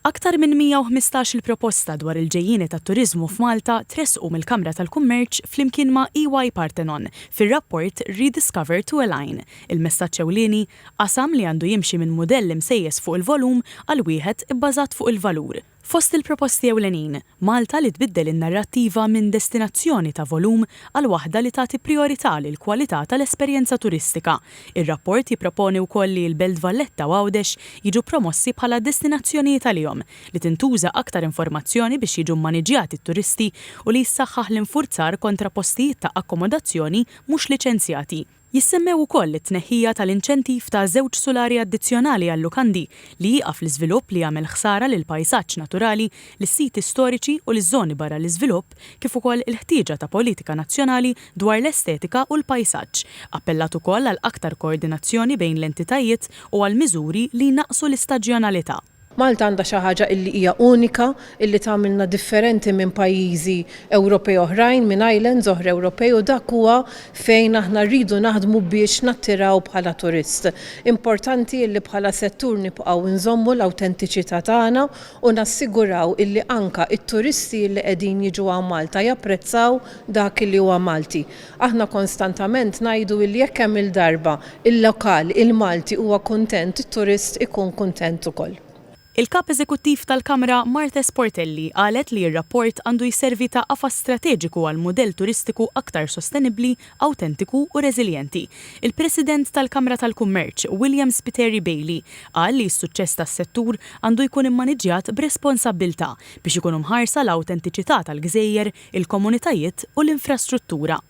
Aktar minn 115 il-proposta dwar il-ġejjieni tat-turiżmu f'Malta tresqu mill-Kamra tal-Kummerċ flimkien ma' EY Parthenon fir-rapport Rediscover to Align. Il-messaġġ ewlieni qasam li għandu jimxi minn mudell imsejjes fuq il-volum għal wieħed ibbażat fuq il-valur. Fost il-proposti ewlenin, Malta li tbiddel in-narrattiva minn destinazzjoni ta' volum għal waħda li tagħti priorità lil kwalità tal-esperjenza turistika. Ir-rapport jipproponi wkoll li l-Belt Valletta u Għawdex jiġu promossi bħala destinazzjonijiet għalihom li tintuża aktar informazzjoni biex jiġu mmaniġjati t-turisti u li jissaħħaħ l-infurzar kontra postijiet ta' akkomodazzjoni mhux liċenzjati. Jissemmew ukoll it-tneħħija tal-inċentiv ta' żewġ sulari addizzjonali għall-lukandi li jieqaf l-iżvilupp li jagħmel ħsara lil pajsaġġ naturali, lis-siti storiċi u liż-żoni barra l-iżvilupp kif ukoll il-ħtieġa ta' politika nazzjonali dwar l-estetika u l-pajsaġġ. Appellat ukoll għal aktar koordinazzjoni bejn l-entitajiet u għal miżuri li jnaqsu l-istaġjonalità. Malta għandha xi ħaġa illi hija unika, illi tagħmilna differenti minn pajjiżi Ewropej oħrajn, minn islands oħra Ewropej u dak huwa fejn aħna rridu naħdmu biex nattiraw bħala turist. Importanti illi bħala settur nibqgħu nżommu l-awtentiċità tagħna u nassiguraw illi anka it-turisti li qegħdin jiġu għal Malta japprezzaw dak li huwa Malti. Aħna konstantament ngħidu illi jekk hemm il-darba il-lokal, il-Malti huwa kuntent, it-turist ikun kuntent ukoll. Il-kap eżekuttiv tal-Kamra Marta Sportelli qalet li r-rapport għandu jservi ta' qafas strateġiku għal mudell turistiku aktar sostenibbli, awtentiku u reżiljenti. Il-President tal-Kamra tal-Kummerċ, William Spiteri Bailey, qal li s-suċċess tas-settur għandu jkun immaniġġjat b'responsabbiltà biex ikunu mħarsa l-awtentiċità tal-gżejjer, il-komunitajiet u l-infrastruttura.